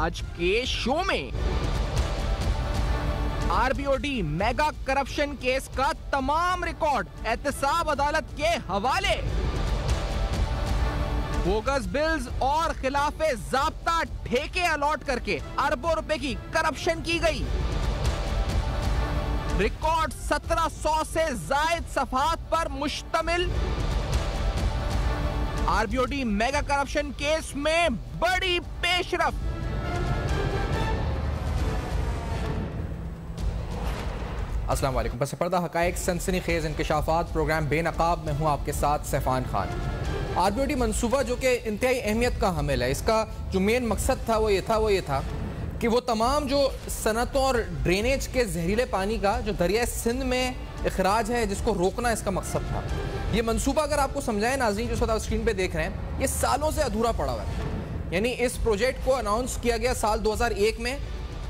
आज के शो में। आरबीओडी मेगा करप्शन केस का तमाम रिकॉर्ड एहतसाब अदालत के हवाले। बोगस बिल्स और खिलाफे ज़ाब्ता ठेके अलॉट करके अरबों रुपए की करप्शन की गई। रिकॉर्ड 1700 से जायद सफहात पर मुश्तमिल आरबीओडी मेगा करप्शन केस में बड़ी पेशरफ्त। अस्सलाम वालेकुम। बस पर्दा हकायक सनसनीखेज इंकशाफात प्रोग्राम बेनकाब में हूँ आपके साथ सैफान खान। आरबीओडी मंसूबा जो कि इंतहाई अहमियत का हामिल है, इसका जो मेन मकसद था वो ये था कि वो तमाम जो सनतों और ड्रेनेज के जहरीले पानी का जो दरिया सिंध में अखराज है जिसको रोकना इसका मकसद था। ये मंसूबा अगर आपको समझाएं नाज़रीन जो आप स्क्रीन पे देख रहे हैं, ये सालों से अधूरा पड़ा हुआ है। यानी इस प्रोजेक्ट को अनाउंस किया गया साल 2001 में,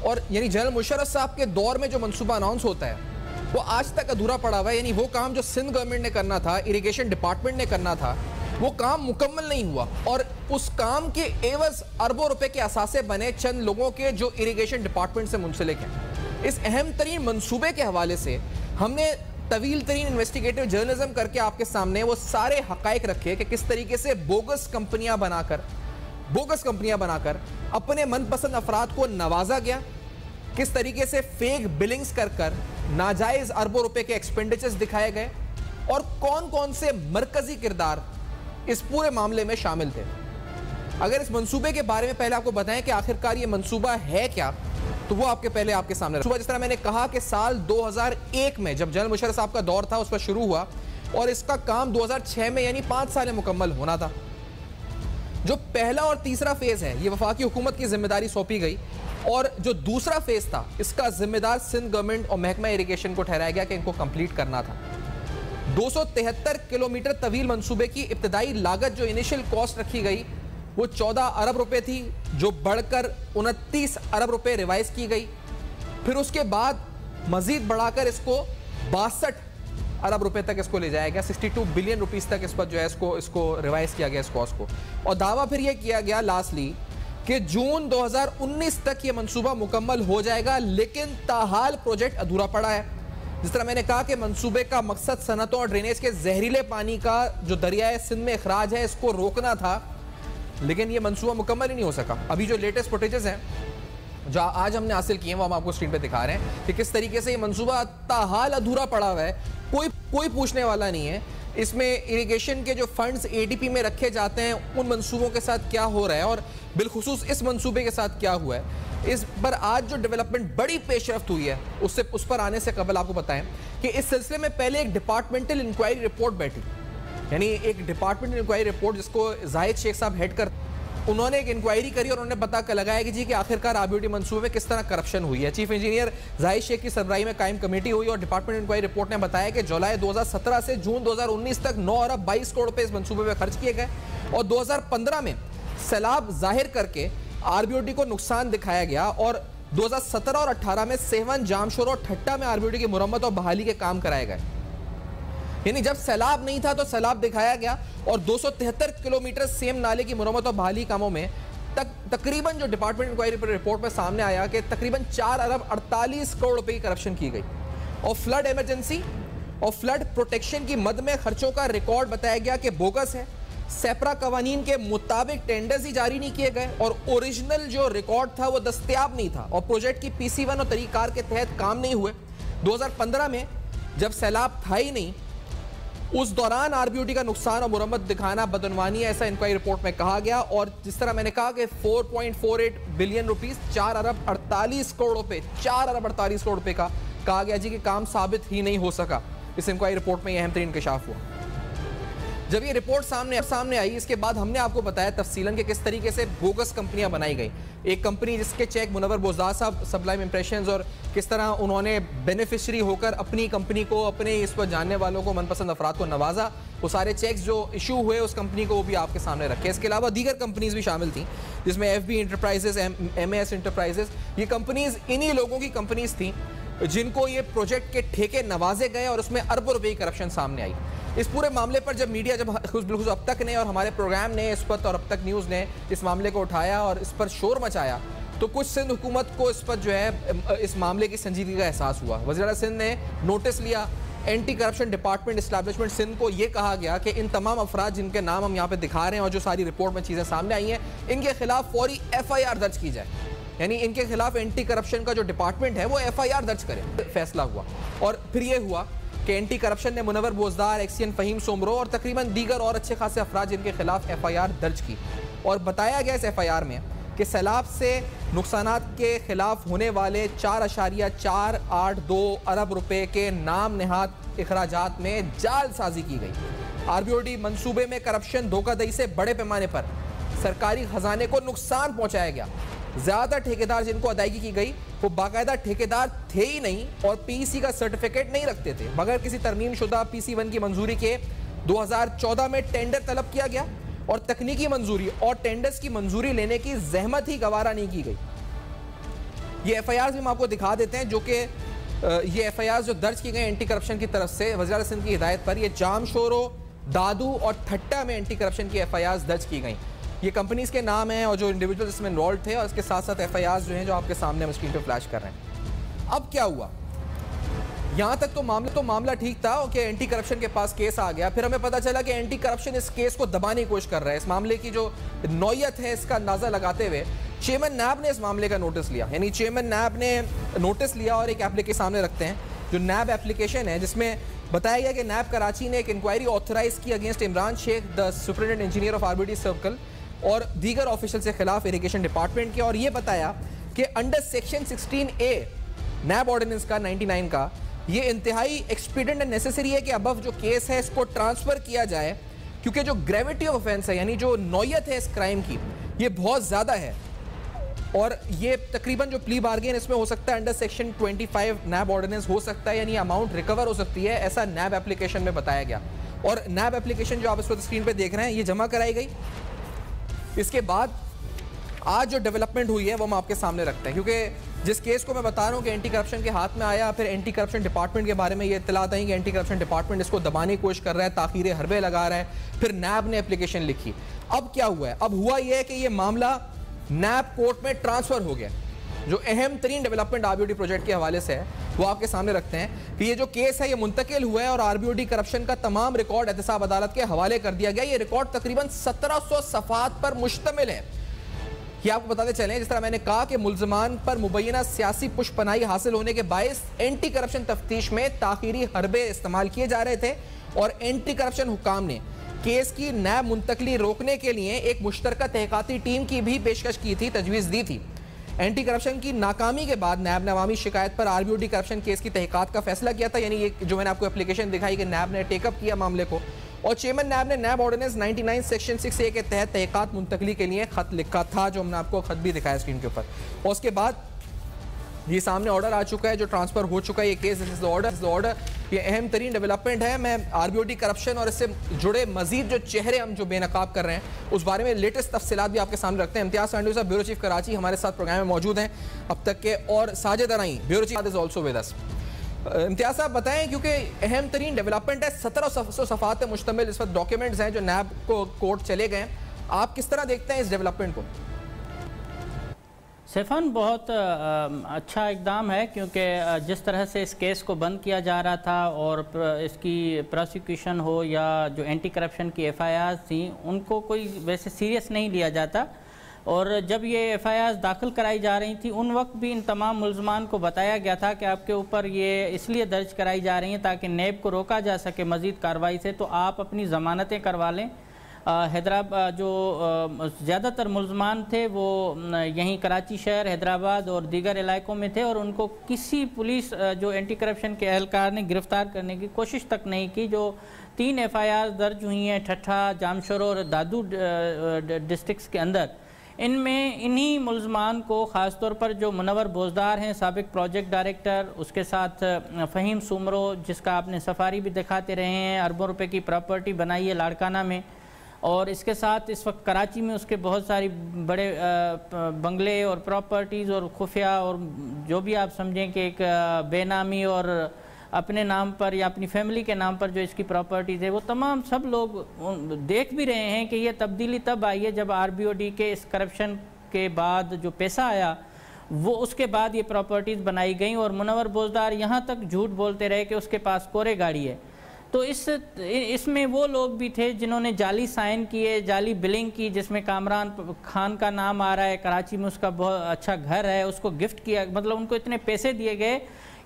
और यानी जनरल मुशर्रफ साहब के दौर में जो मंसूबा अनाउंस होता है वो आज तक अधूरा पड़ा हुआ है। यानी वो काम जो सिंध गवर्नमेंट ने करना था, इरिगेशन डिपार्टमेंट ने करना था, वो काम मुकम्मल नहीं हुआ, और उस काम के एवज अरबों रुपए के असासे बने चंद लोगों के जो इरिगेशन डिपार्टमेंट से मुंसलिक हैं। इस अहम तरीन मंसूबे के हवाले से हमने तवील तरीन इन्वेस्टिगेटिव जर्नलिज्म करके आपके सामने वो सारे हकायक रखे कि किस तरीके से बोगस कंपनियां बनाकर अपने मनपसंद अफराद को नवाजा गया, किस तरीके से फेक बिलिंग्स कर नाजायज अरबों रुपए के एक्सपेंडिचर्स दिखाए गए, और कौन कौन से मरकजी किरदार इस पूरे मामले में शामिल थे। अगर इस मंसूबे के बारे में पहले आपको बताएं कि आखिरकार ये मंसूबा है क्या, तो वो आपके सामने सुबह जिस तरह मैंने कहा कि साल 2001 में जब जनरल मुशर्रफ साहब का दौर था उस पर शुरू हुआ, और इसका काम 2006 में यानी 5 साल मुकम्मल होना था। जो पहला और तीसरा फेज है ये वफाकी हुकूमत की जिम्मेदारी सौंपी गई, और जो दूसरा फेज था इसका जिम्मेदार सिंध गवर्नमेंट और महकमा इरिगेशन को ठहराया गया कि इनको कंप्लीट करना था। 273 किलोमीटर तवील मंसूबे की इब्तदाई लागत जो इनिशियल कॉस्ट रखी गई वो 14 अरब रुपए थी, जो बढ़कर 29 अरब रुपए रिवाइज की गई। फिर उसके बाद मजीद बढ़ाकर इसको 62 अरब रुपए तक इसको ले जाया गया, 62 बिलियन रुपीस तक इस पर जो है इसको रिवाइज किया गया इस कॉस्ट को। और दावा फिर यह किया गया लास्टली कि जून 2019 तक यह मंसूबा मुकम्मल हो जाएगा, लेकिन ताहाल प्रोजेक्ट अधूरा पड़ा है। जिस तरह मैंने कहा कि मंसूबे का मकसद सनतों और ड्रेनेज के जहरीले पानी का जो दरियाए सिंध में अखराज है इसको रोकना था, लेकिन यह मंसूबा मुकम्मल ही नहीं हो सका। अभी जो लेटेस्ट फुटेजेस हैं जो आज हमने हासिल किए हैं वो हम आपको स्क्रीन पे दिखा रहे हैं कि किस तरीके से ये मंसूबा ताहाल अधूरा पड़ा हुआ है। कोई पूछने वाला नहीं है इसमें इरिगेशन के जो फंड्स एडीपी में रखे जाते हैं उन मंसूबों के साथ क्या हो रहा है, और बिलखुसूस इस मंसूबे के साथ क्या हुआ है। इस पर आज जो डेवलपमेंट बड़ी पेशरफ्त हुई है उस पर आने से कबल आपको बताएं कि इस सिलसिले में पहले एक डिपार्टमेंटल इंक्वायरी रिपोर्ट बैठी, यानी एक डिपार्टमेंटल इंक्वायरी रिपोर्ट जिसको जाहिद शेख साहब हेड कर, उन्होंने एक इंक्वायरी करी और उन्होंने पता लगाया कि जी कि आखिरकार आरबीओडी मंसूबे में किस तरह करप्शन हुई है। चीफ इंजीनियर जाहिद शेख की सरबराही में कायम कमेटी हुई और डिपार्टमेंट इंक्वायरी रिपोर्ट ने बताया कि जुलाई 2017 से जून 2019 तक 9 अरब 22 करोड़ रुपए इस मंसूबे में खर्च किए गए, और 2015 में सैलाब जाहिर करके आरबीओडी को नुकसान दिखाया गया, और 2017 और 18 में सेवन, जामशोर और ठट्टा में आरबीओडी की मुरम्मत और बहाली के काम कराए गए। यानी जब सैलाब नहीं था तो सैलाब दिखाया गया, और 273 किलोमीटर सेम नाले की मुरम्मत और बहाली कामों में तकरीबन जो डिपार्टमेंट इंक्वायरी रिपोर्ट में सामने आया कि तकरीबन 4 अरब 48 करोड़ रुपए की करप्शन की गई। और फ्लड इमरजेंसी और फ्लड प्रोटेक्शन की मद में खर्चों का रिकॉर्ड बताया गया कि बोगस है। सेपरा कवानीन के मुताबिक टेंडर्स ही जारी नहीं किए गए, और ओरिजिनल जो रिकॉर्ड था वो दस्तयाब नहीं था, और प्रोजेक्ट की PC1 और तरीकार के तहत काम नहीं हुए। 2015 में जब सैलाब था ही नहीं उस दौरान आरबीओडी का नुकसान और मुरम्मत दिखाना बदनवानी है, ऐसा इंक्वायरी रिपोर्ट में कहा गया। और जिस तरह मैंने कहा कि 4.48 बिलियन रुपीस, 4 अरब 48 करोड़ रुपए, 4 अरब 48 करोड़ रुपए का कहा गया जी कि काम साबित ही नहीं हो सका। इस इंक्वायरी रिपोर्ट में यह अहम तरीन इंकशाफ हुआ। जब ये रिपोर्ट सामने आई इसके बाद हमने आपको बताया तफसीलन कि किस तरीके से बोगस कंपनियां बनाई गई। एक कंपनी जिसके चेक मुनव्वर बोजदार साहब सब्लाइम इंप्रेशंस, और किस तरह उन्होंने बेनिफिशरी होकर अपनी कंपनी को, अपने इस पर जानने वालों को, मनपसंद अफराद को नवाजा। वो सारे चेक्स जो इशू हुए उस कंपनी को वो भी आपके सामने रखे। इसके अलावा दीगर कंपनीज भी शामिल थी जिसमें FB इंटरप्राइजेस, MAS इंटरप्राइजेस, ये कंपनीज इन्हीं लोगों की कंपनीज थी जिनको ये प्रोजेक्ट के ठेके नवाजे गए और उसमें अरबों रुपए की करप्शन सामने आई। इस पूरे मामले पर जब मीडिया, जब बिल्कुल अब तक ने और हमारे प्रोग्राम ने इस पर और अब तक न्यूज़ ने इस मामले को उठाया और इस पर शोर मचाया, तो कुछ सिंध हुकूमत को इस पर जो है इस मामले की संजीदगी का एहसास हुआ। वज़ीर सिंध ने नोटिस लिया, anti corruption department establishment Sindh को ये कहा गया कि इन तमाम अफराद जिनके नाम हम यहाँ पे दिखा रहे हैं और जो सारी रिपोर्ट में चीज़ें सामने आई हैं, इनके खिलाफ फौरी FIR दर्ज की जाए, यानी इनके खिलाफ एंटी करप्शन का जो डिपार्टमेंट है वो FIR दर्ज करे। फैसला हुआ और फिर ये हुआ कि एंटी करप्शन ने मुनव्वर बोजदार, एक्सियन फ़हीम सोमरो और तकरीबन दीगर और अच्छे खासे अफराद जिनके खिलाफ FIR दर्ज की। और बताया गया इस FIR में कि सैलाब से नुकसानात के खिलाफ होने वाले 4.482 अरब रुपए के नाम नहाद अखराजात में जालसाजी की गई। RBOD मंसूबे में करप्शन, धोखाधड़ी से बड़े पैमाने पर सरकारी खजाने को नुकसान पहुंचाया गया। ज़्यादातर ठेकेदार जिनको अदायगी की गई वो बाकायदा ठेकेदार थे ही नहीं और PEC का सर्टिफिकेट नहीं रखते थे। बगैर किसी तरमीम शुदा PC1 की मंजूरी के 2014 में टेंडर तलब किया गया और तकनीकी मंजूरी और टेंडर्स की मंजूरी लेने की जहमत ही गवारा नहीं की गई। ये FIRs भी हम आपको दिखा देते हैं, जो कि ये FIRs जो दर्ज की गई एंटी करप्शन की तरफ से वज़ीर सिंध की हिदायत पर, ये जामशोरो, दादू और ठट्टा में एंटी करप्शन की FIRs दर्ज की गई। ये कंपनीज के नाम हैं और जो इंडिविजुअल इसमें इन्वॉल्व थे, और इसके साथ साथ FIRs जो हैं जो आपके सामने हम स्क्रीन पे फ्लैश कर रहे हैं। अब क्या हुआ, यहाँ तक तो मामला ठीक था कि एंटी करप्शन के पास केस आ गया। फिर हमें पता चला कि एंटी करप्शन इस केस को दबाने की कोशिश कर रहा है। इस मामले की जो नौयत है इसका अंदाजा लगाते हुए चेयरमैन नैब ने इस मामले का नोटिस लिया, यानी चेयरमैन नैब ने नोटिस लिया और एक एप्लीकेशन सामने रखते हैं जो नैब एप्लीकेशन है, जिसमें बताया गया कि नैब कराची ने एक इंक्वायरी ऑथराइज की against Imran Sheikh, the superintendent engineer of RBD circle और दीगर ऑफिशियल के खिलाफ इरिगेशन डिपार्टमेंट के। और ये बताया कि अंडर सेक्शन 16A नैब ऑर्डिनेंस का 99 का ये इंतहाई एक्सपीडिएंट एंड नेसेसरी है कि अबव जो केस है इसको ट्रांसफर किया जाए, क्योंकि जो ग्रेविटी ऑफ ऑफेंस है, यानी जो नौयत है इस क्राइम की, ये बहुत ज़्यादा है। और ये तकरीबन जो प्ली बार्गेन इसमें हो सकता है अंडर सेक्शन 25 नैब ऑर्डिनेंस हो सकता है, यानी अमाउंट रिकवर हो सकती है, ऐसा नैब एप्लीकेशन में बताया गया। और नैब एप्लीकेशन जो आप इस वक्त स्क्रीन पर देख रहे हैं ये जमा कराई गई। इसके बाद आज जो डेवलपमेंट हुई है वो हम आपके सामने रखते हैं, क्योंकि जिस केस को मैं बता रहा हूँ कि एंटी करप्शन के हाथ में आया, फिर एंटी करप्शन डिपार्टमेंट के बारे में ये इत्तलात आई कि एंटी करप्शन डिपार्टमेंट इसको दबाने की कोशिश कर रहा है, ताखीर हरबे लगा रहा है, फिर नैब ने एप्लीकेशन लिखी। अब क्या हुआ है, अब हुआ यह है कि ये मामला नैब कोर्ट में ट्रांसफर हो गया। जो अहम तरीन डेवलपमेंट RBOD प्रोजेक्ट के हवाले से है वो आपके सामने रखते हैं कि ये जो केस है ये मुंतकिल हुआ है और RBOD करप्शन का तमाम रिकॉर्ड एहतसाब अदालत के हवाले कर दिया गया। ये रिकॉर्ड तकरीबन 1700 सफ़ात पर मुश्तमिल है। ये आपको बताते चलें, जिस तरह मैंने कहा कि मुल्ज़मान पर मुबैना सियासी पुष्पनाई हासिल होने के बायस एंटी करप्शन तफ्तीश में ताखीरी हरबे इस्तेमाल किए जा रहे थे और एंटी करप्शन हुकाम ने केस की नैब मुंतकली रोकने के लिए एक मुश्तरका तहकीकाती टीम की भी पेशकश की थी, तजवीज़ दी थी। एंटी करप्शन की नाकामी के बाद नैब ने अवामी शिकायत पर RBOD करप्शन केस की तहकीकात का फैसला किया था, यानी ये जो मैंने आपको एप्लीकेशन दिखाई कि नैब ने टेकअप किया मामले को, और चेयरमैन नैब ने नैब ऑर्डिनेंस 99 सेक्शन 6A के तहत तहकीकात मुंतकली के लिए खत लिखा था, जो हमने आपको खत भी दिखाया स्क्रीन के ऊपर। और उसके बाद ये सामने ऑर्डर आ चुका है जो ट्रांसफर हो चुका है। ये केस इज ऑर्डर ये अहम तरीन डेवलपमेंट है। मैं RBOD करप्शन और इससे जुड़े मजीद जो चेहरे हम जो बेनकाब कर रहे हैं उस बारे में लेटेस्ट तफसीलात भी आपके सामने रखते हैं। इम्तियाज सांडवी साहब ब्यूरो चीफ कराची हमारे साथ प्रोग्राम में मौजूद हैं अब तक के, और Sajid Anai bureau chief is also with us. Imtiaz साहब बताएं, क्योंकि अहम तरीन डेवलपमेंट है, 1700 सफ़ात मुश्तमिल इस वक्त डॉक्यूमेंट्स हैं जो नैब को कोर्ट चले गए, आप किस तरह देखते हैं इस डेवलपमेंट को? सैफान, बहुत अच्छा इकदाम है, क्योंकि जिस तरह से इस केस को बंद किया जा रहा था और इसकी प्रोसिक्यूशन हो या जो एंटी करप्शन की FIRs थी उनको कोई वैसे सीरियस नहीं लिया जाता, और जब ये FIRs दाखिल कराई जा रही थी उन वक्त भी इन तमाम मुल्ज़मान को बताया गया था कि आपके ऊपर ये इसलिए दर्ज कराई जा रही हैं ताकि नैब को रोका जा सके मज़ीद कार्रवाई से, तो आप अपनी ज़मानतें करवा लें। हैदराबाद जो ज़्यादातर मुल्ज़मान थे वो यहीं कराची शहर, हैदराबाद और दीगर इलाकों में थे, और उनको किसी पुलिस जो एंटी करप्शन के एहलकार ने गिरफ़्तार करने की कोशिश तक नहीं की। जो 3 FIRs दर्ज हुई हैं ठट्ठा, जामशोरो और दादू डिस्ट्रिक्ट्स के अंदर, इनमें इन्हीं मुल्ज़मान को ख़ास तौर पर जो मुनव्वर बोजदार हैं साबिक प्रोजेक्ट डायरेक्टर, उसके साथ फ़हीम सोमरो जिसका आपने सफारी भी दिखाते रहे हैं, अरबों रुपए की प्रॉपर्टी बनाई है लाड़काना में, और इसके साथ इस वक्त कराची में उसके बहुत सारी बड़े बंगले और प्रॉपर्टीज़ और खुफिया और जो भी आप समझें कि एक बेनामी और अपने नाम पर या अपनी फैमिली के नाम पर जो इसकी प्रॉपर्टीज़ है, वो तमाम सब लोग देख भी रहे हैं कि ये तब्दीली तब आई है जब RBOD के इस करप्शन के बाद जो पैसा आया वो उसके बाद ये प्रॉपर्टीज़ बनाई गई और मुनव्वर बोजदार यहाँ तक झूठ बोलते रहे कि उसके पास कोरे गाड़ी है। तो इसमें वो लोग भी थे जिन्होंने जाली साइन किए, जाली बिलिंग की, जिसमें कामरान खान का नाम आ रहा है, कराची में उसका बहुत अच्छा घर है, उसको गिफ्ट किया, मतलब उनको इतने पैसे दिए गए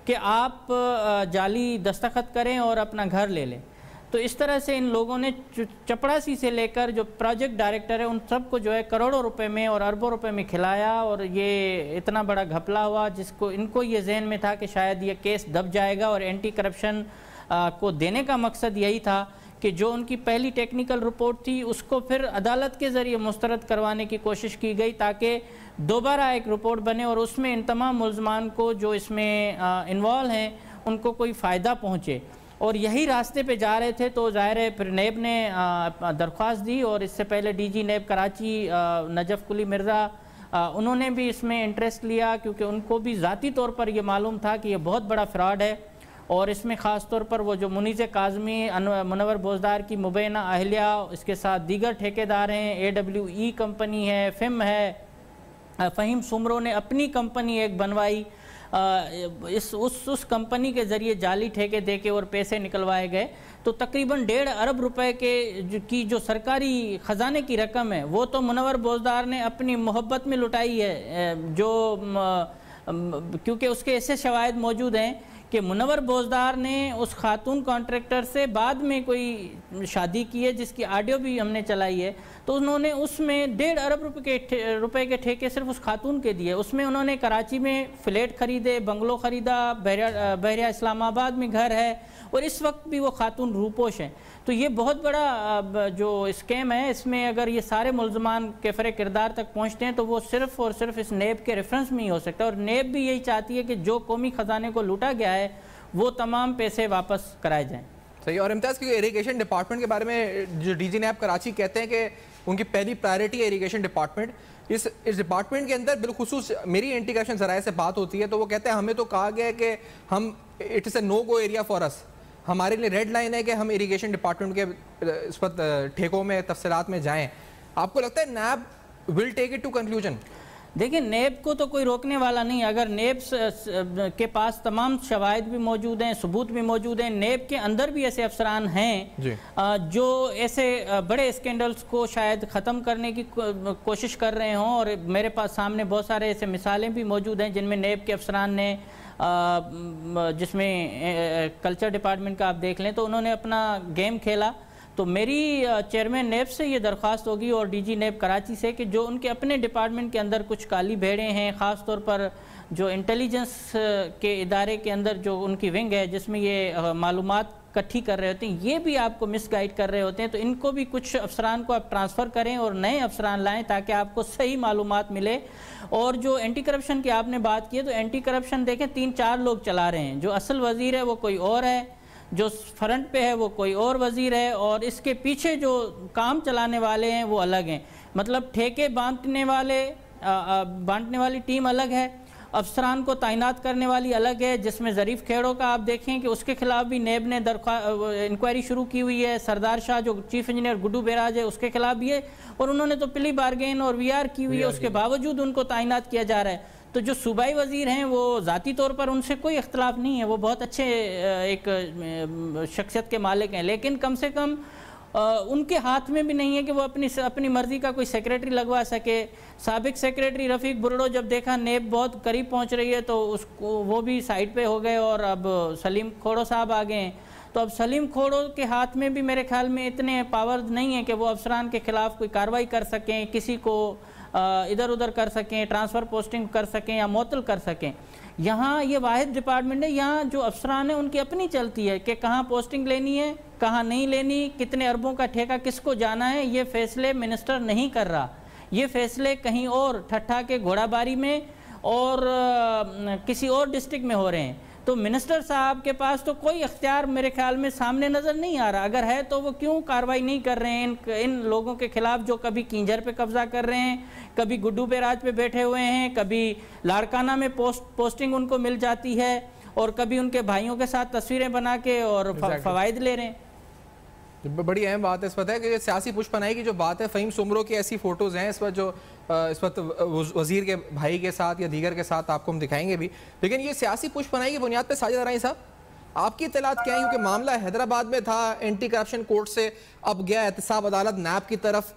कि आप जाली दस्तखत करें और अपना घर ले लें। तो इस तरह से इन लोगों ने चपड़ासी से लेकर जो प्रोजेक्ट डायरेक्टर है उन सबको जो है करोड़ों रुपए में और अरबों रुपए में खिलाया, और ये इतना बड़ा घपला हुआ जिसको इनको ये जहन में था कि शायद ये केस दब जाएगा, और एंटी करप्शन को देने का मकसद यही था कि जो उनकी पहली टेक्निकल रिपोर्ट थी उसको फिर अदालत के ज़रिए मुस्तरद करवाने की कोशिश की गई ताकि दोबारा एक रिपोर्ट बने और उसमें इन तमाम मुल्ज़मान को जो इसमें इन्वॉल्व हैं उनको कोई फ़ायदा पहुँचे। और यही रास्ते पे जा रहे थे तो ज़ाहिर है फिर नेब ने दरख्वास्त दी, और इससे पहले डीजी नेब कराची नजफ़ कुली मिर्ज़ा उन्होंने भी इसमें इंटरेस्ट लिया, क्योंकि उनको भी ज़ाती तौर पर यह मालूम था कि यह बहुत बड़ा फ्रॉड है। और इसमें ख़ास तौर पर वो जो मुनीज़ काज़मी, मुनव्वर बोजदार की मुबैना अहलिया, इसके साथ दीगर ठेकेदार हैं, AWE कंपनी है, FIM है, फ़हीम सुमरो ने अपनी कंपनी एक बनवाई, उस कंपनी के ज़रिए जाली ठेके देके और पैसे निकलवाए गए। तो तकरीबन 1.5 अरब रुपए की जो सरकारी ख़जाने की रकम है वो तो मुनव्वर बोजदार ने अपनी मोहब्बत में लुटाई है, जो क्योंकि उसके ऐसे शवाहिद मौजूद हैं कि मुनव्वर बोजदार ने उस खातून कॉन्ट्रैक्टर से बाद में कोई शादी की है जिसकी ऑडियो भी हमने चलाई है। तो उन्होंने उसमें 1.5 अरब रुपए के ठेके सिर्फ उस खातून के दिए। उसमें उन्होंने कराची में फ्लैट ख़रीदे, बंगलो ख़रीदा, बहरिया इस्लामाबाद में घर है, और इस वक्त भी वो खातून रूपोश हैं। तो ये बहुत बड़ा जो स्कैम है, इसमें अगर ये सारे मुल्ज़मान केफर किरदार तक पहुँचते हैं तो वो सिर्फ़ और सिर्फ इस नेब के रेफरेंस में ही हो सकता है। और नेब भी यही चाहती है कि जो कौमी ख़जाने को लूटा गया है वो तमाम पैसे वापस कराए जाएँ। सही। और इम्तियाज़ की इरीगेशन डिपार्टमेंट के बारे में जो डीजी नेब कराची कहते हैं कि उनकी पहली प्रायोरिटी है इरीगेशन डिपार्टमेंट। इस डिपार्टमेंट के अंदर बिलखुसूस मेरी एंटी करप्शन ज़राए से बात होती है तो वो कहते हैं हमें तो कहा गया है कि हम it is a no go area for us, हमारे लिए रेड लाइन है कि हम इरीगेशन डिपार्टमेंट के इस पर ठेकों में तफसीलात में जाएं। आपको लगता है NAB will take it to conclusion? देखिए, नेब को तो कोई रोकने वाला नहीं। अगर नेब के पास तमाम शवाहिद भी मौजूद हैं, सबूत भी मौजूद हैं, नेब के अंदर भी ऐसे अफसरान हैं जो ऐसे बड़े स्कैंडल्स को शायद ख़त्म करने की कोशिश कर रहे हों, और मेरे पास सामने बहुत सारे ऐसे मिसालें भी मौजूद हैं जिनमें नेब के अफसरान ने जिसमें कल्चर डिपार्टमेंट का आप देख लें तो उन्होंने अपना गेम खेला। तो मेरी चेयरमैन नेब से ये दरख्वास्त होगी और डीजी नेब कराची से कि जो उनके अपने डिपार्टमेंट के अंदर कुछ काली भेड़ें हैं, ख़ास तौर पर जो इंटेलिजेंस के इदारे के अंदर जो उनकी विंग है जिसमें ये मालूमात इकट्ठी कर रहे होते हैं, ये भी आपको मिसगाइड कर रहे होते हैं। तो इनको भी कुछ अफसरान को आप ट्रांसफ़र करें और नए अफसरान लाएं ताकि आपको सही मालूमात मिले। और जो एंटी करप्शन की आपने बात की है तो एंटी करप्शन देखें 3-4 लोग चला रहे हैं। जो असल वज़ीर है वो कोई और है, जो फ्रंट पे है वो कोई और वज़ीर है, और इसके पीछे जो काम चलाने वाले हैं वो अलग हैं। मतलब ठेके बांटने वाली टीम अलग है, अफसरान को तैनात करने वाली अलग है, जिसमें ज़रीफ़ खेड़ों का आप देखें कि उसके खिलाफ भी नेब ने इंक्वायरी शुरू की हुई है। सरदार शाह जो चीफ इंजीनियर गुड्डू बेराज है उसके खिलाफ भी है, और उन्होंने तो प्ली बारगेन और VR की हुई है, उसके बावजूद उनको तैनात किया जा रहा है। तो जो सूबाई वज़ीर हैं वो ज़ाती तौर पर उनसे कोई इख्तलाफ नहीं है, वो बहुत अच्छे एक शख्सियत के मालिक हैं, लेकिन कम से कम उनके हाथ में भी नहीं है कि वो अपनी मर्ज़ी का कोई सेक्रेटरी लगवा सके। साबिक सेक्रेटरी रफ़ीक बुरड़ो जब देखा नेब बहुत करीब पहुंच रही है तो उसको वो भी साइड पे हो गए, और अब सलीम खोड़ो साहब आ गए हैं। तो अब सलीम खोड़ो के हाथ में भी मेरे ख्याल में इतने पावर नहीं है कि वो अफसरान के ख़िलाफ़ कोई कार्रवाई कर सकें, किसी को इधर उधर कर सकें, ट्रांसफ़र पोस्टिंग कर सकें या मुअत्तल कर सकें। यहाँ ये वाहिद डिपार्टमेंट है, यहाँ जो अफसरान है उनकी अपनी चलती है कि कहाँ पोस्टिंग लेनी है, कहाँ नहीं लेनी, कितने अरबों का ठेका किसको जाना है, ये फ़ैसले मिनिस्टर नहीं कर रहा। ये फ़ैसले कहीं और ठट्ठा के घोड़ाबारी में और किसी और डिस्ट्रिक्ट में हो रहे हैं। तो मिनिस्टर साहब के पास तो कोई इख्तियार मेरे ख्याल में सामने नज़र नहीं आ रहा। अगर है तो वो क्यों कार्रवाई नहीं कर रहे हैं इन लोगों के खिलाफ जो कभी किंजर पे कब्जा कर रहे हैं, कभी गुड्डू बेराज पे बैठे हुए हैं, कभी लाड़काना में पोस्टिंग उनको मिल जाती है, और कभी उनके भाइयों के साथ तस्वीरें बना के और फ़वाइद ले रहे हैं। बड़ी अहम बात है इस वक्त है कि सियासी पुष्पनाई की जो बात है, फ़हीम सुमरो की ऐसी फ़ोटोज़ हैं इस वक्त जो इस वक्त वज़ीर के भाई के साथ या दीगर के साथ आपको हम दिखाएंगे भी, लेकिन ये सियासी पुष्पनाई की बुनियाद पर साजिद राई साहब आपकी इत्तलात क्या है? क्योंकि मामला हैदराबाद में था, एंटी करप्शन कोर्ट से अब गया एहतसाब अदालत नैब की तरफ,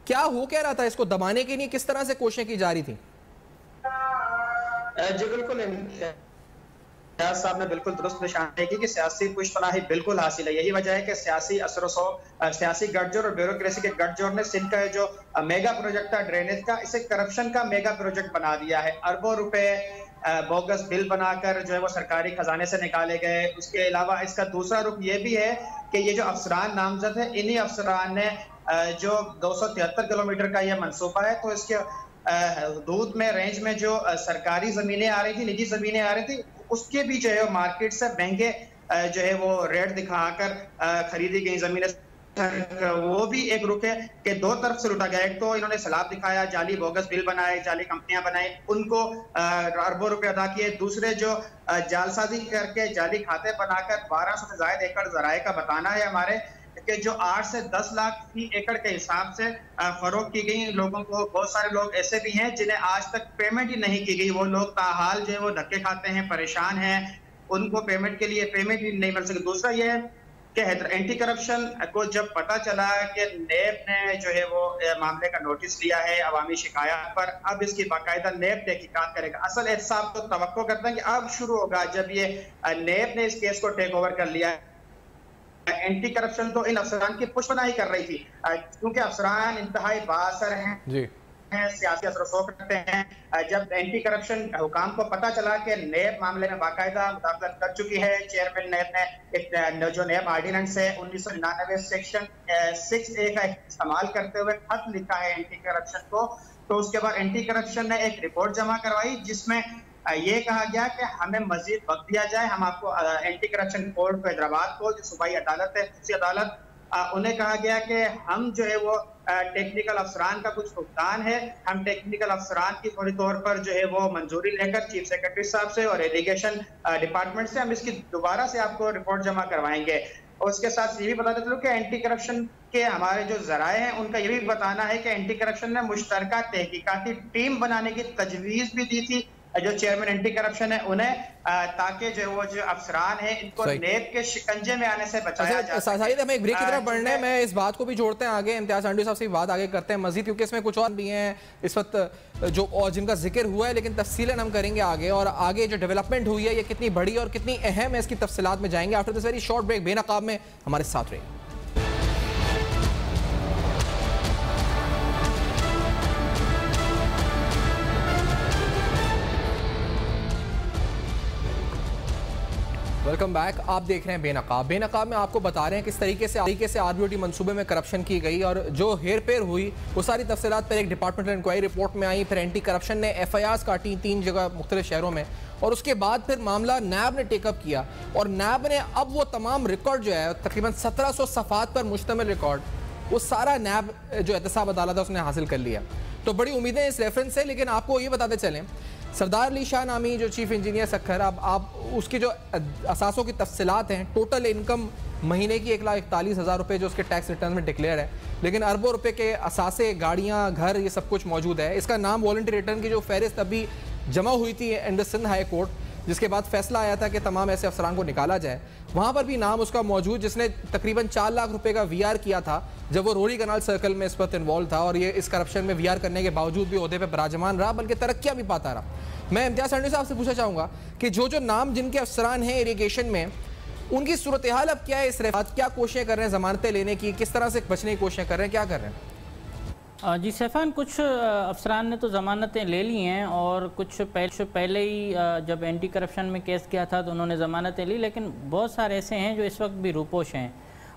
क्या हो क्या रहा था? इसको दबाने के लिए किस तरह से कोशिशें की जा रही थी? जी बिल्कुल, इम्तियाज साहब ने बिल्कुल दुरुस्त निशानी की कि सियासी पुष्पनाही बिल्कुल हासिल है। यही वजह है कि सियासी सियासी गठजोड़ और ब्यूरोक्रेसी के गठजोड़ ने सिंध का जो मेगा प्रोजेक्ट था ड्रेनेज का, इसे करप्शन का मेगा प्रोजेक्ट बना दिया है। अरबों रुपए बोगस बिल बनाकर जो है वो सरकारी खजाने से निकाले गए। उसके अलावा इसका दूसरा रुख ये भी है कि ये जो अफसरान नामजद है, इन्हीं अफसरान ने जो 273 किलोमीटर का ये मनसूबा है, तो इसके हदूद में रेंज में जो सरकारी जमीनें आ रही थी, निजी जमीनें आ रही थी, उसके भी जो है मार्केट से महंगे जो है वो रेट दिखाकर खरीदी गई जमीनें, वो भी एक रुख है कि दो तरफ से लुटा गया। एक तो इन्होंने सलाब दिखाया, जाली बोगस बिल बनाए, जाली कंपनियां बनाई, उनको अरबों रुपए अदा किए। दूसरे जो जालसाजी करके जाली खाते बनाकर 1200 से ज्यादा एकड़ ज़राए का बताना है हमारे कि जो 8 से 10 लाख फी एकड़ के हिसाब से फरोख्त की गई लोगों को। बहुत सारे लोग ऐसे भी हैं जिन्हें आज तक पेमेंट ही नहीं की गई, वो लोग ताहाल जो है वो धक्के खाते हैं, परेशान हैं, उनको पेमेंट के लिए पेमेंट ही नहीं मिल सकी। दूसरा ये है कि एंटी करप्शन को जब पता चला कि नैब ने जो है वो मामले का नोटिस लिया है अवामी शिकायत पर, अब इसकी बाकायदा नैब तहकीकात करेगा। असल एहतसाब तो तवक्को करते हैं कि अब शुरू होगा जब ये नैब ने इस केस को टेक ओवर कर लिया है। एंटी करप्शन तो इन अफसरान की पुष्पनाही कर रही थी, क्योंकि अफसरान इंतहाई बाअसर हैं जी, सियासी असर करते हैं। जब एंटी करप्शन हुकाम को पता चला कि नैब मामले में बाकायदा मुदाखलत कर चुकी है, चेयरमैन नैब ने एक जो नैब ऑर्डिनेंस है 1999 सेक्शन 6A का इस्तेमाल करते हुए खत लिखा है एंटी करप्शन को, तो उसके बाद एंटी करप्शन ने एक रिपोर्ट जमा करवाई जिसमें ये कहा गया कि हमें मजीद वक्त दिया जाए। हम आपको एंटी करप्शन कोर्ट को, हैदराबाद को, जो सूबाई अदालत है, दूसरी अदालत, उन्हें कहा गया कि हम जो है वो टेक्निकल अफसरान का कुछ भुगतान है, हम टेक्निकल अफसरान की फौरी तौर पर जो है वो मंजूरी लेकर चीफ सेक्रेटरी साहब से और इरिगेशन डिपार्टमेंट से हम इसकी दोबारा से आपको रिपोर्ट जमा करवाएंगे। और उसके साथ ये भी बताते चलो कि एंटी करप्शन के हमारे जो जराए हैं उनका ये भी बताना है कि एंटी करप्शन ने मुश्तरका तहकीकाती टीम बनाने की तजवीज भी दी थी जो चेयरमैन एंटी करप्शन है उन्हें, ताकि जो वो जो अफसरान है इनको नेब के शिकंजे में आने से बचाया जा सके। हमें एक ब्रेक की तरफ बढ़ने हैं, मैं इस बात को भी जोड़ते हैं आगे, इम्तियाज सांडवी साहब से बात आगे करते हैं मजीद, क्योंकि इसमें कुछ और भी हैं इस वक्त जो और जिनका जिक्र हुआ है, लेकिन तफसीलन हम करेंगे आगे, और आगे जो डेवलपमेंट हुई है ये कितनी बड़ी और कितनी अहम है इसकी तफसीलात में जाएंगे after this very short break. बेनकाब में हमारे साथ रहिए। Welcome back. आप देख रहे हैं बेनकाब। बेनकाब में आपको बता रहे हैं किस तरीके से आरबीओटी मंसूबे में करप्शन की गई और जो हेर फेर हुई वो सारी तफसीलात पर एक डिपार्टमेंटल इंक्वायरी रिपोर्ट में आई। फिर एंटी करप्शन ने FIRs काटी 3 जगह मुख्तलिफ शहरों में, और उसके बाद फिर मामला नैब ने टेकअप किया, और नैब ने अब वो तमाम रिकॉर्ड जो है तकरीबन 1700 सफ़ात पर मुश्तमिल रिकॉर्ड, वो सारा नैब जो एहतसाब अदालत है उसने हासिल कर लिया। तो बड़ी उम्मीदें इस रेफरेंस से, लेकिन आपको ये बताते चलें सरदार अली शाह नामी जो चीफ इंजीनियर सखर, अब आप उसकी जो असासों की तफसीलात हैं, टोटल इनकम महीने की 1,41,000 रुपये जो उसके टैक्स रिटर्न में डिक्लेयर है, लेकिन अरबों रुपए के असासे, गाड़ियाँ, घर, ये सब कुछ मौजूद है। इसका नाम वॉलंटरी रिटर्न की जो फहरिस्त अभी जमा हुई थी अंडर सिंध हाई कोर्ट, जिसके बाद फैसला आया था कि तमाम ऐसे अफसरान को निकाला जाए, वहाँ पर भी नाम उसका मौजूद, जिसने तकरीबन 4 लाख रुपए का VR किया था जब वो रोरी कनाल सर्कल में इस वक्त इन्वॉल्व था, और ये इस करप्शन में VR करने के बावजूद भी ओहदे पे बराजमान रहा, बल्कि तरक्कियाँ भी पाता रहा। मैं इम्तियाज सांडवी साहब से पूछना चाहूँगा कि जो नाम जिनके अफसरान हैं इरिगेशन में, उनकी सूरत हाल अब क्या है, इस रेफात क्या कोशिशें कर रहे हैं जमानतें लेने की, किस तरह से बचने की कोशिशें कर रहे हैं, क्या कर रहे हैं? जी सैफान, कुछ अफसरान ने तो ज़मानतें ले ली हैं, और कुछ पहले ही जब एंटी करप्शन में केस किया था तो उन्होंने ज़मानतें ली, लेकिन बहुत सारे ऐसे हैं जो इस वक्त भी रूपोश हैं।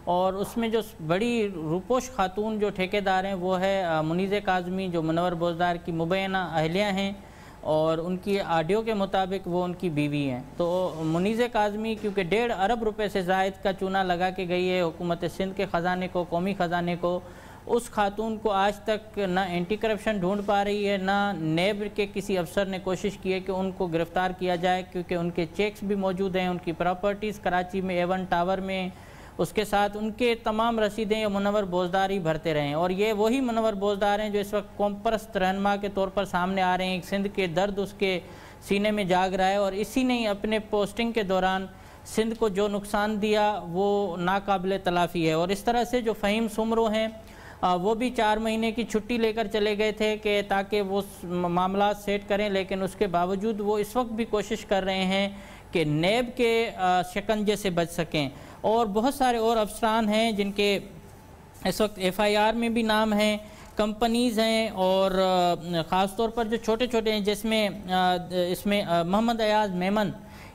और उसमें जो बड़ी रूपोश खातून जो ठेकेदार हैं वो है मुनीज़ काज़मी, जो मुनव्वर बोजदार की मुबैना अहलिया हैं, और उनकी ऑडियो के मुताबिक वो उनकी बीवी हैं। तो मुनीज़ काज़मी क्योंकि 1.5 अरब रुपए से ज़ायद का चूना लगा के गई है हुकूमत सिंध के ख़जाने को, कौमी ख़जाने को, उस खातून को आज तक ना एंटी करप्शन ढूंढ पा रही है, ना नेब के किसी अफसर ने कोशिश की है कि उनको गिरफ़्तार किया जाए, क्योंकि उनके चेक्स भी मौजूद हैं, उनकी प्रॉपर्टीज़ कराची में A1 टावर में, उसके साथ उनके तमाम रसीदें या मुनव्वर बोजदार ही भरते रहें। और ये वही मुनव्वर बोजदार हैं जो इस वक्त कौमपरस्त रहनुमा के तौर पर सामने आ रहे हैं। सिंध के दर्द उसके सीने में जाग रहा है और इसी ने अपने पोस्टिंग के दौरान सिंध को जो नुकसान दिया वो नाकाबिल तलाफ़ी है। और इस तरह से जो फ़हीम सुमरो हैं वो भी 4 महीने की छुट्टी लेकर चले गए थे कि ताकि वो मामला सेट करें, लेकिन उसके बावजूद वो इस वक्त भी कोशिश कर रहे हैं कि नेब के शिकंजे से बच सकें। और बहुत सारे और अफसरान हैं जिनके इस वक्त FIR में भी नाम हैं, कंपनीज़ हैं और ख़ास तौर पर जो छोटे छोटे हैं जिसमें इसमें मोहम्मद अयाज मेमन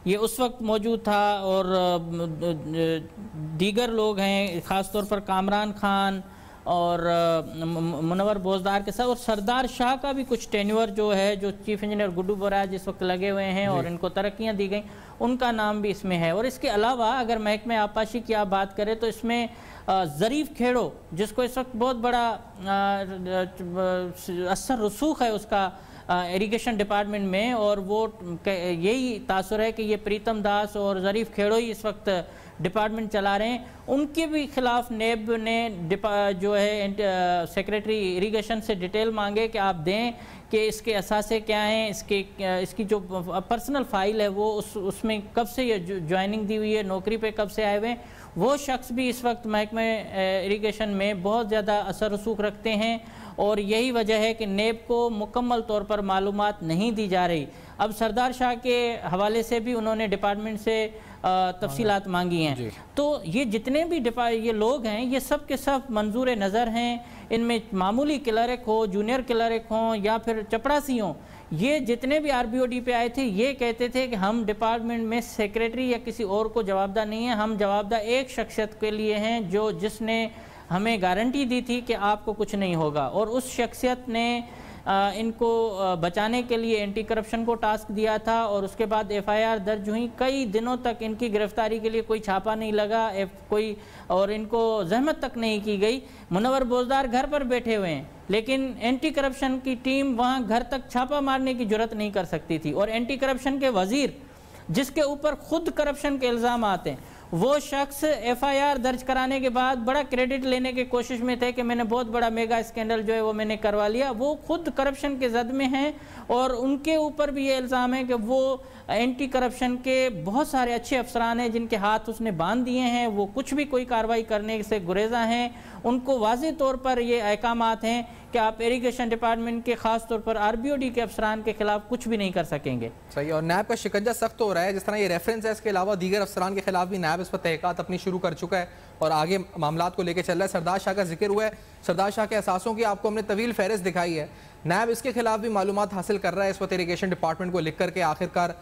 ये उस वक्त मौजूद था और दीगर लोग हैं, ख़ास तौर पर कामरान खान और मुनव्वर बोजदार के साथ, और सरदार शाह का भी कुछ टेन्योर जो है, जो चीफ इंजीनियर गुड्डू बराज इस वक्त लगे हुए हैं और इनको तरक्कियां दी गई, उनका नाम भी इसमें है। और इसके अलावा अगर महकमे आपाशी की आप बात करें तो इसमें ज़रीफ़ खेड़ो जिसको इस वक्त बहुत बड़ा असर रसूख है उसका इरिगेशन डिपार्टमेंट में, और वो यही तासुर है कि ये प्रीतम दास और ज़रीफ़ खेड़ो ही इस वक्त डिपार्टमेंट चला रहे हैं। उनके भी खिलाफ नेब ने जो है सेक्रेटरी इरिगेशन से डिटेल मांगे कि आप दें कि इसके असासे क्या हैं, इसकी जो पर्सनल फाइल है वो उसमें कब से ये ज्वाइनिंग दी हुई है, नौकरी पे कब से आए हुए हैं। वो शख्स भी इस वक्त महकमे इरिगेशन में बहुत ज़्यादा असर रसूख रखते हैं और यही वजह है कि नेब को मुकम्मल तौर पर मालूमात नहीं दी जा रही। अब सरदार शाह के हवाले से भी उन्होंने डिपार्टमेंट से तफसीलात मांगी हैं। तो ये जितने भी ये लोग हैं ये सब के सब मंजूर नज़र हैं। इनमें मामूली क्लर्क हो, जूनियर क्लर्क हों या फिर चपरासी हों, ये जितने भी RBOD पे आए थे ये कहते थे कि हम डिपार्टमेंट में सेक्रेटरी या किसी और को जवाबदार नहीं है, हम जवाबदार एक शख्सियत के लिए हैं जिसने हमें गारंटी दी थी कि आपको कुछ नहीं होगा। और उस शख्सियत ने इनको बचाने के लिए एंटी करप्शन को टास्क दिया था और उसके बाद FIR दर्ज हुई। कई दिनों तक इनकी गिरफ्तारी के लिए कोई छापा नहीं लगा, कोई और इनको जहमत तक नहीं की गई। मुनव्वर बोजदार घर पर बैठे हुए हैं लेकिन एंटी करप्शन की टीम वहाँ घर तक छापा मारने की जुर्रत नहीं कर सकती थी। और एंटी करप्शन के वजीर जिसके ऊपर खुद करप्शन के इल्ज़ाम आते हैं, वो शख्स FIR दर्ज कराने के बाद बड़ा क्रेडिट लेने की कोशिश में थे कि मैंने बहुत बड़ा मेगा स्कैंडल जो है वो मैंने करवा लिया। वो खुद करप्शन के जद में हैं और उनके ऊपर भी ये इल्ज़ाम है कि वो एंटी करप्शन के बहुत सारे अच्छे अफसरान हैं जिनके हाथ उसने बांध दिए हैं, वो कुछ भी कोई कार्रवाई करने से गुरेज़ा हैं। उनको वाज़े तौर पर ये अहकामात हैं कि आप इरिगेशन डिपार्टमेंट के ख़ास तौर पर RBOD के अफसरान के खिलाफ कुछ भी नहीं कर सकेंगे। सही। और नैब का शिकंजा सख्त हो रहा है, जिस तरह ये रेफरेंस है, इसके अलावा दीगर अफसरान के खिलाफ भी नैब इस पर तहक़ीक़ात अपनी शुरू कर चुका है और आगे मामलात को लेकर चल रहा है। सरदार शाह का जिक्र हुआ है, सरदार शाह के असासों की आपको हमने तवील फहरिस्त दिखाई है। नैब इसके खिलाफ भी मालूमात हासिल कर रहा है इस वक्त इरिगेशन डिपार्टमेंट को लिख करके आखिरकार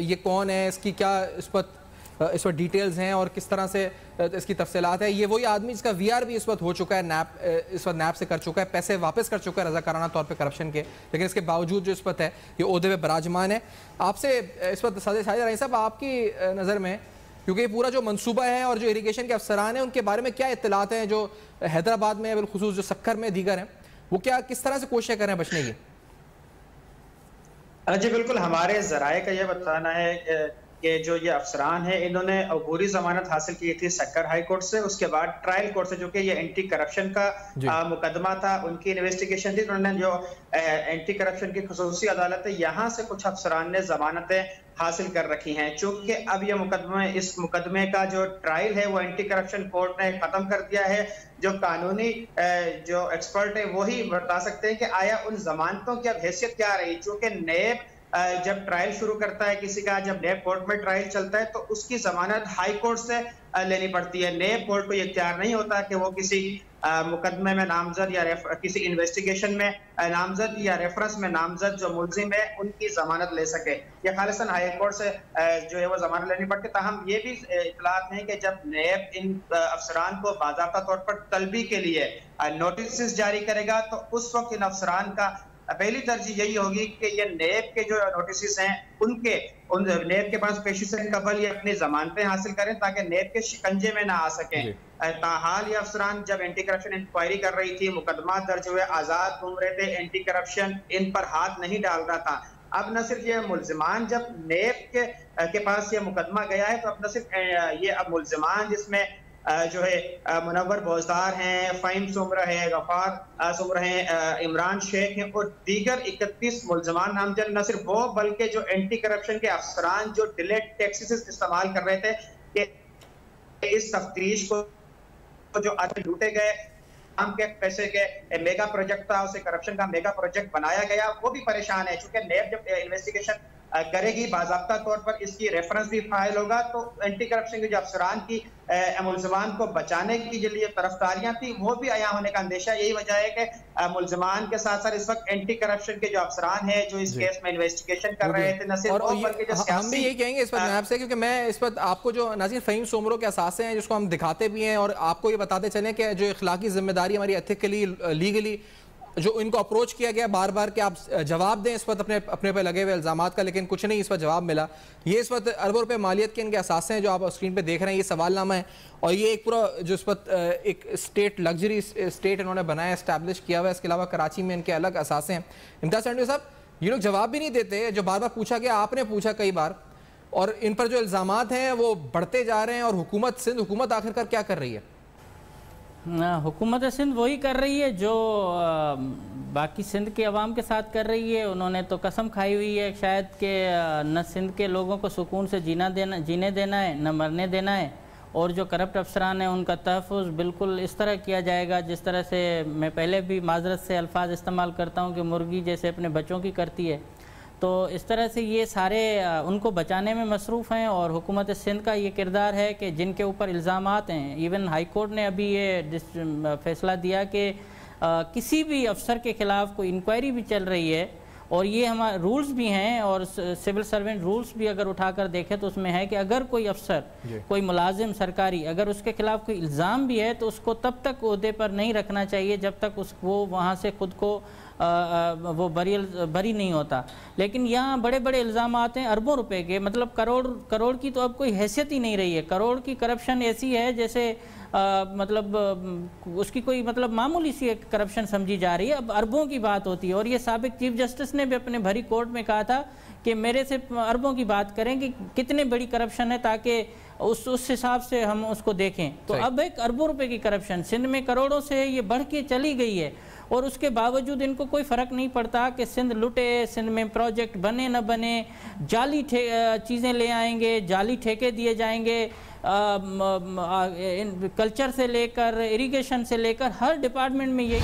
ये कौन है, इसकी क्या इस पर डिटेल्स हैं और किस तरह से इसकी तफसीलात है। ये वही आदमी जिसका VR भी इस वक्त हो चुका है, इस वक्त नैब से कर चुका है, पैसे वापस कर चुका है रज़ाकाराना तौर पे करप्शन के, लेकिन इसके बावजूद जो इस वक्त है ये ओहदे पे बराजमान है। आपसे इस वक्त साजिद राही साहब, आपकी नज़र में क्योंकि ये पूरा जो मनसूबा है और जो इरिगेशन के अफसरान हैं उनके बारे में क्या इत्तलात हैं, जो हैदराबाद में बिलखुसूस जो सक्कर में दीगर हैं, वो क्या किस तरह से कोशिशें कर रहे हैं बचने की? जी बिल्कुल, हमारे ज़राए का यह बताना है कि जो ये अफसरान है इन्होंने अबूरी जमानत हासिल की थी सक्कर हाई कोर्ट से, उसके बाद ट्रायल कोर्ट से, जो कि ये एंटी करप्शन का मुकदमा था, उनकी इन्वेस्टिगेशन थी। उन्होंने जो एंटी करप्शन की खुसूसी अदालत है यहाँ से कुछ अफसरान ने जमानतें हासिल कर रखी हैं। चूंकि अब ये इस मुकदमे का जो ट्रायल है वो एंटी करप्शन कोर्ट ने खत्म कर दिया है। जो कानूनी जो एक्सपर्ट है वही बता सकते हैं कि आया उन जमानतों की अब हैसियत क्या रही। चूंकि नेब जब ट्रायल शुरू करता है किसी का, जब नेब कोर्ट में ट्रायल चलता है तो उसकी जमानत हाई कोर्ट से लेनी पड़ती है। नेब कोर्ट को ये इख्तियार नहीं होता कि वो किसी मुकदमे में नामजद या किसी इन्वेस्टिगेशन में नामजद या रेफरेंस में नामजद जो मुलजिम है उनकी जमानत ले सके। ये खालिसन हाई कोर्ट से जो है वो जमानत लेनी पड़ती है। ताहम ये भी इतलात हैं कि जब नेब इन अफसरान को बाज़ाब्ता तौर पर तलबी के लिए नोटिस जारी करेगा तो उस वक्त इन अफसरान का पहली तरजीह यही होगी कि ये नेब के जो नोटिस हैं उन नेब के पास पेशी से कबल ये अपनी जमानतें हासिल करें ताकि नेब के शिकंजे में ना आ सकें। ताहाल ये अफसरान जब एंटी करप्शन इंक्वायरी कर रही थी, मुकदमा दर्ज हुए, आजाद घूम रहे थे, एंटी करप्शन इन पर हाथ नहीं डाल रहा था। अब न सिर्फ ये मुलजिमान जब नेब के पास ये मुकदमा गया है तो अब न सिर्फ ये अब मुलजिमान जिसमें जो है मुनव्वर बोजदार हैं, फ़हीम सुमरा है, गफ़ार सुमरा हैं, इमरान शेख हैं और दीगर 31 मुल्ज़मान नामजद। न सिर्फ वो बल्कि जो एंटी करप्शन के अफसरान जो डिलेड टैक्सेस इस्तेमाल कर रहे थे कि इस तफ्तीश को जो आज लूटे गए आम के पैसे के मेगा प्रोजेक्ट था, उसे करप्शन का मेगा प्रोजेक्ट बनाया गया, वो भी परेशान है। चूंकि नैब जब इन्वेस्टिगेशन करेगी बाज़ाब्ता तौर पर इसकी रेफरेंस भी फाइल होगा, तो एंटी करप्शन के जो अफसरान की मुल्ज़मान को बचाने की जो लिए तरफदारियां थी वो भी आया होने का अंदेशा। यही वजह है कि मुल्ज़मान के साथ साथ इस वक्त एंटी करप्शन के जो अफसरान है जो इस केस में इन्वेस्टिगेशन कर रहे थे, न सिर्फ हम भी यही कहेंगे इस पर नायब से, क्योंकि मैं इस पर आपको जो नाज़रीन फ़हीम सुमरों के असासे हैं जिसको हम दिखाते भी हैं और आपको ये बताते चलें कि जो इखलाकी जिम्मेदारी हमारी एथिकली लीगली जो इनको अप्रोच किया गया बार बार कि आप जवाब दें इस वक्त अपने पे लगे हुए इल्ज़ामात का, लेकिन कुछ नहीं इस पर जवाब मिला। ये इस वक्त अरबों रुपए मालियत के इनके असासे हैं जो आप स्क्रीन पे देख रहे हैं, ये सवालनामा है और ये एक पूरा जो इस वक्त एक स्टेट लग्जरी स्टेट इन्होंने बनाया, इस्टेब्लिश किया हुआ है। इसके अलावा कराची में इनके अलग असासे हैं। इम्तियाज़ सांडवी साहब, ये लोग जवाब भी नहीं देते, जो बार बार पूछा गया, आपने पूछा कई बार, और इन पर जो इल्ज़ामात हैं वो बढ़ते जा रहे हैं। और सिंध हुकूमत आखिरकार क्या कर रही है? हुकूमत सिंध वही कर रही है जो बाकी सिंध के अवाम के साथ कर रही है। उन्होंने तो कसम खाई हुई है शायद कि न सिंध के लोगों को सुकून से जीने देना है, न मरने देना है, और जो करप्ट अफसरान हैं उनका तहफ़्फ़ुज़ बिल्कुल इस तरह किया जाएगा जिस तरह से मैं पहले भी माजरत से अल्फाज इस्तेमाल करता हूँ कि मुर्गी जैसे अपने बच्चों की करती है। तो इस तरह से ये सारे उनको बचाने में मसरूफ़ हैं। और हुकूमत सिंध का ये किरदार है कि जिनके ऊपर इल्ज़ामात हैं, इवन हाई कोर्ट ने अभी ये फैसला दिया कि किसी भी अफसर के ख़िलाफ़ कोई इंक्वायरी भी चल रही है, और ये हमारे रूल्स भी हैं और सिविल सर्वेंट रूल्स भी अगर उठाकर देखें तो उसमें है कि अगर कोई अफसर, कोई मुलाजिम सरकारी, अगर उसके ख़िलाफ़ कोई इल्ज़ाम भी है तो उसको तब तक ओहदे पर नहीं रखना चाहिए जब तक वो वहाँ से ख़ुद को वो बरी नहीं होता। लेकिन यहाँ बड़े बड़े इल्ज़ामात हैं अरबों रुपए के, मतलब करोड़ की तो अब कोई हैसियत ही नहीं रही है। करोड़ की करप्शन ऐसी है जैसे मतलब उसकी कोई मतलब मामूली सी एक करप्शन समझी जा रही है, अब अरबों की बात होती है। और ये साबिक चीफ जस्टिस ने भी अपने भरी कोर्ट में कहा था कि मेरे से अरबों की बात करें कि कितने बड़ी करप्शन है, ताकि उस हिसाब से हम उसको देखें। तो अब एक अरबों रुपए की करप्शन सिंध में करोड़ों से ये बढ़ के चली गई है, और उसके बावजूद इनको कोई फ़र्क नहीं पड़ता कि सिंध लुटे, सिंध में प्रोजेक्ट बने न बने, जाली चीज़ें ले आएंगे, जाली ठेके दिए जाएंगे, कल्चर से लेकर इरिगेशन से लेकर हर डिपार्टमेंट में ये